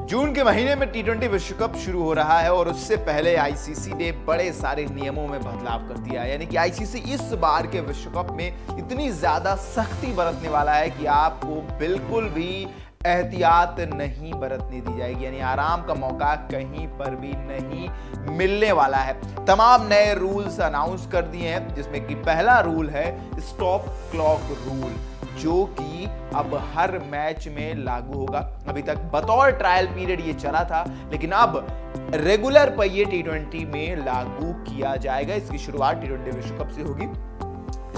जून के महीने में टी20 विश्व कप शुरू हो रहा है और उससे पहले आईसीसी ने बड़े सारे नियमों में बदलाव कर दिया है। यानी कि आईसीसी इस बार के विश्व कप में इतनी ज्यादा सख्ती बरतने वाला है कि आपको बिल्कुल भी एहतियात नहीं बरतने दी जाएगी, यानी आराम का मौका कहीं पर भी नहीं मिलने वाला है। तमाम नए रूल्स अनाउंस कर दिए हैं, जिसमें कि पहला रूल है स्टॉप क्लॉक रूल, जो कि अब हर मैच में लागू होगा। अभी तक बतौर ट्रायल पीरियड ये चला था, लेकिन अब रेगुलर पर ये टी20 में लागू किया जाएगा। इसकी शुरुआत टी20 विश्व कप से होगी।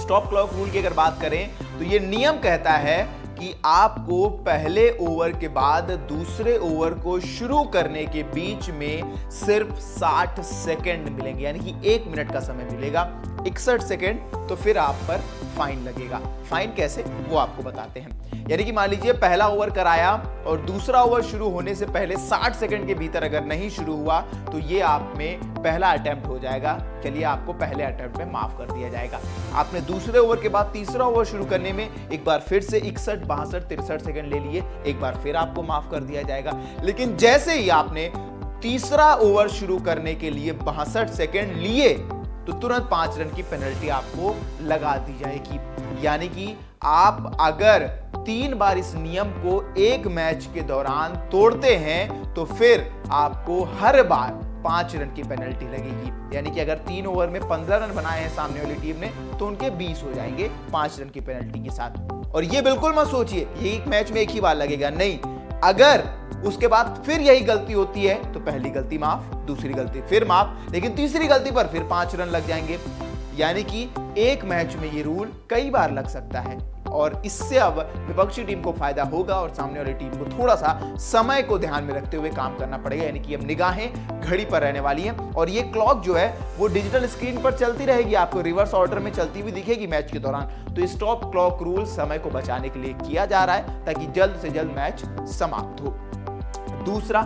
स्टॉप क्लॉक रूल की अगर बात करें तो ये नियम कहता है कि आपको पहले ओवर के बाद दूसरे ओवर को शुरू करने के बीच में सिर्फ 60 सेकंड मिलेंगे, यानी कि 1 मिनट का समय मिलेगा। 61 सेकंड तो फिर आप पर फाइन लगेगा। फाइन कैसे, वो आपको बताते हैं। यानी कि मान लीजिए पहला ओवर कराया और दूसरा ओवर शुरू होने से पहले 60 सेकंड के भीतर अगर नहीं शुरू हुआ तो ये आप में पहला अटेम्प्ट हो जाएगा। चलिए, आपको पहले अटेम्प्ट में माफ कर दिया जाएगा। आपने दूसरे ओवर के बाद तीसरा ओवर शुरू करने में एक बार फिर से 61, 62, 63 सेकंड ले लिए, एक बार फिर आपको माफ कर दिया जाएगा। लेकिन जैसे ही आपने तीसरा ओवर शुरू करने के लिए 62 सेकंड लिए तो तुरंत 5 रन की पेनल्टी आपको लगा दी जाएगी। यानी कि आप अगर 3 बार इस नियम को एक मैच के दौरान तोड़ते हैं तो फिर आपको हर बार 5 रन की पेनल्टी लगेगी। यानी कि अगर 3 ओवर में 15 रन बनाए हैं सामने वाली टीम ने तो उनके 20 हो जाएंगे 5 रन की पेनल्टी के साथ। और ये बिल्कुल मत सोचिए ये एक मैच में एक ही बार लगेगा, नहीं। अगर उसके बाद फिर यही गलती होती है तो पहली गलती माफ, दूसरी गलती फिर माफ, लेकिन तीसरी गलती पर फिर 5 रन लग जाएंगे। यानी कि एक मैच में ये रूल कई बार लग सकता है और इससे अब विपक्षी टीम को फायदा होगा और सामने वाली टीम को थोड़ा सा समय को ध्यान में रखते हुए काम करना पड़ेगा। यानी कि अब निगाहें घड़ी पर रहने वाली हैं और ये क्लॉक जो है वो डिजिटल स्क्रीन पर चलती रहेगी, आपको रिवर्स ऑर्डर में चलती हुई दिखेगी मैच के दौरान। तो स्टॉप क्लॉक रूल समय को बचाने के लिए किया जा रहा है ताकि जल्द से जल्द मैच समाप्त हो। दूसरा,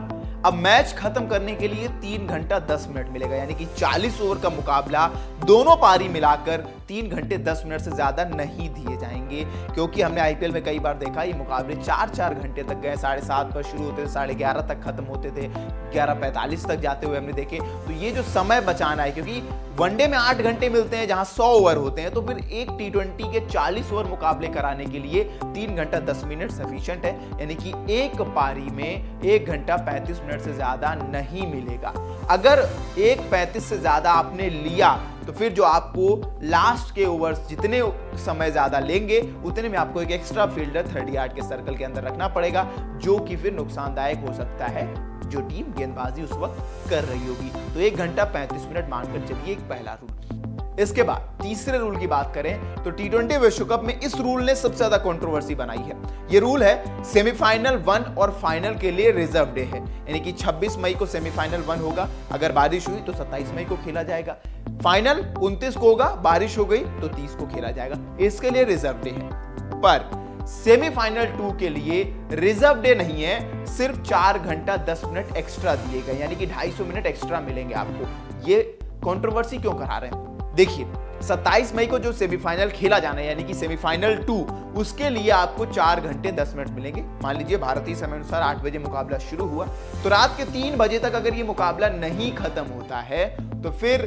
अब मैच खत्म करने के लिए 3 घंटा 10 मिनट मिलेगा। यानी कि 40 ओवर का मुकाबला दोनों पारी मिलाकर 3 घंटे 10 मिनट से ज्यादा नहीं दिए जाएंगे, क्योंकि हमने आईपीएल में कई बार देखा ये मुकाबले 4-4 घंटे तक गए। 7:30 पर शुरू होते थे, 11:30 तक खत्म होते थे, 11:45 तक जाते हुए हमने देखे। तो ये जो समय बचाना है, क्योंकि वनडे में 8 घंटे मिलते हैं जहां 100 ओवर होते हैं, तो फिर एक टी20 के 40 ओवर मुकाबले कराने के लिए 3 घंटा 10 मिनट सफिशिएंट है। यानी कि एक पारी में 1 घंटा 35 मिनट से ज्यादा नहीं मिलेगा। अगर 1:35 से ज्यादा आपने लिया तो फिर जो आपको लास्ट के ओवर्स जितने समय ज्यादा लेंगे उतने में आपको एक एक्स्ट्रा फील्डर 30 यार्ड के सर्कल के अंदर रखना पड़ेगा, जो कि फिर नुकसानदायक हो सकता है जो टीम गेंदबाजी उस वक्त कर रही होगी। तो 1 घंटा 35 मिनट मानकर चलिए, एक पहला रूल। इसके बाद तीसरे रूल की बात करें तो टी20 विश्व कप में इस रूल ने सबसे ज्यादा कंट्रोवर्सी बनाई है। ये रूल है सेमीफाइनल 1 और फाइनल के लिए रिजर्व डे है। यानी कि 26 मई को सेमीफाइनल 1 होगा, अगर बारिश हुई तो 27 मई को खेला जाएगा। फाइनल 29 को होगा, बारिश हो गई तो 30 को खेला जाएगा। इसके लिए रिजर्व डे है। पर सेमीफाइनल 2 के लिए रिजर्व डे नहीं है, सिर्फ 4 घंटा 10 मिनट एक्स्ट्रा दिए गए, यानी कि 250 मिनट एक्स्ट्रा मिलेंगे आपको। ये कंट्रोवर्सी क्यों करा रहे हैं? देखिए, 27 मई को जो सेमीफाइनल खेला जाना है, यानी कि सेमीफाइनल 2, उसके लिए आपको 4 घंटे 10 मिनट मिलेंगे। मान लीजिए भारतीय समय अनुसार 8 बजे मुकाबला शुरू हुआ, तो रात के 3 बजे तक अगर ये मुकाबला नहीं खत्म होता है तो फिर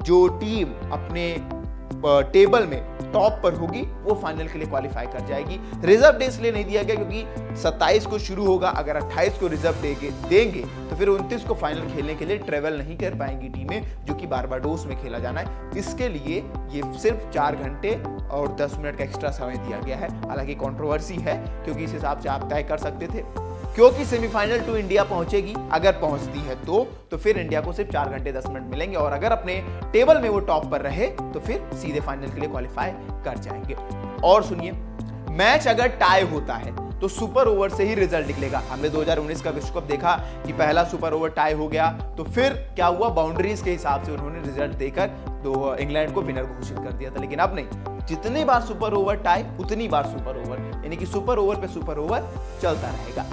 जो टीम अपने टेबल में टॉप पर होगी वो फाइनल के लिए क्वालिफाई कर जाएगी। रिजर्व डे इसलिए नहीं दिया गया क्योंकि 27 को शुरू होगा, अगर 28 को रिजर्व देंगे तो फिर 29 को फाइनल खेलने के लिए ट्रेवल नहीं कर पाएंगी टीमें, जो कि बारबाडोस में खेला जाना है। इसके लिए ये सिर्फ 4 घंटे और 10 मिनट का एक्स्ट्रा समय दिया गया है। हालांकि कंट्रोवर्सी है क्योंकि इस हिसाब से आप तय कर सकते थे, क्योंकि सेमीफाइनल 2 इंडिया पहुंचेगी, अगर पहुंचती है तो फिर इंडिया को सिर्फ 4 घंटे 10 मिनट मिलेंगे और अगर अपने टेबल में वो टॉप पर रहे तो फिर सीधे फाइनल के लिए क्वालिफाई कर जाएंगे। और सुनिए, मैच अगर टाई होता है तो सुपर ओवर से ही रिजल्ट निकलेगा। हमने 2019 का विश्व कप देखा कि पहला सुपर ओवर टाई हो गया, तो फिर क्या हुआ, बाउंड्रीज के हिसाब से उन्होंने रिजल्ट देकर तो इंग्लैंड को विनर घोषित कर दिया था। लेकिन अब नहीं, जितनी बार सुपर ओवर टाई उतनी बार सुपर ओवर, यानी कि सुपर ओवर पे सुपर ओवर चलता रहेगा।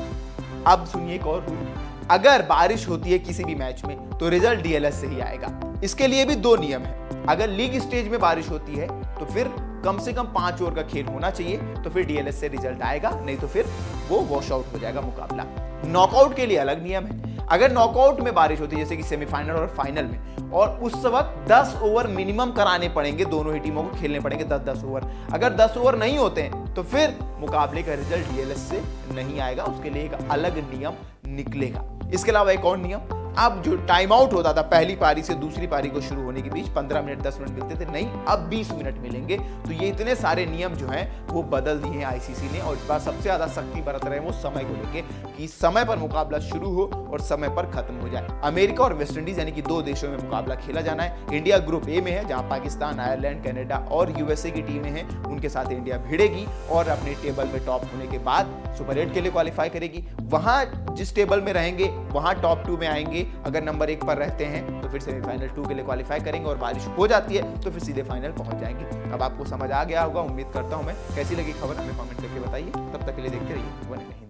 अब सुनिए एक और रूल, अगर बारिश होती है किसी भी मैच में तो रिजल्ट डीएलएस से ही आएगा। इसके लिए भी 2 नियम है। अगर लीग स्टेज में बारिश होती है तो फिर कम से कम 5 ओवर का खेल होना चाहिए, तो फिर डीएलएस से रिजल्ट आएगा, नहीं तो फिर वो वॉश आउट हो जाएगा मुकाबला। नॉकआउट के लिए अलग नियम है। अगर नॉकआउट में बारिश होती है जैसे कि सेमीफाइनल और फाइनल में, और उस वक्त 10 ओवर मिनिमम कराने पड़ेंगे, दोनों ही टीमों को खेलने पड़ेंगे 10-10 ओवर। अगर 10 ओवर नहीं होते हैं तो फिर मुकाबले का रिजल्ट डीएलएस से नहीं आएगा, उसके लिए एक अलग नियम निकलेगा। इसके अलावा एक और नियम, अब जो टाइम आउट होता था पहली पारी से दूसरी पारी को शुरू होने के बीच 15 मिनट 10 मिनट मिलते थे, नहीं अब 20 मिनट मिलेंगे। तो ये इतने सारे नियम जो हैं वो बदल दिए हैं आईसीसी ने, और इस बार सबसे ज्यादा सख्ती बरत रहे हैं वो समय को लेके कि समय पर मुकाबला शुरू हो और समय पर खत्म हो जाए। अमेरिका और वेस्ट इंडीज यानी कि 2 देशों में मुकाबला खेला जाना है। इंडिया ग्रुप ए में है जहां पाकिस्तान, आयरलैंड, कनाडा और यूएसए की टीमें हैं, उनके साथ इंडिया भिड़ेगी और अपने टेबल में टॉप होने के बाद सुपर 8 के लिए क्वालिफाई करेगी। वहां जिस टेबल में रहेंगे वहां टॉप 2 में आएंगे, अगर नंबर 1 पर रहते हैं तो फिर सेमीफाइनल 2 के लिए क्वालिफाई करेंगे, और बारिश हो जाती है तो फिर सीधे फाइनल पहुंच जाएंगे। अब आपको समझ आ गया होगा, उम्मीद करता हूं मैं। कैसी लगी खबर हमें कमेंट करके बताइए। तब तक के लिए देखते रहिए वन इंडिया।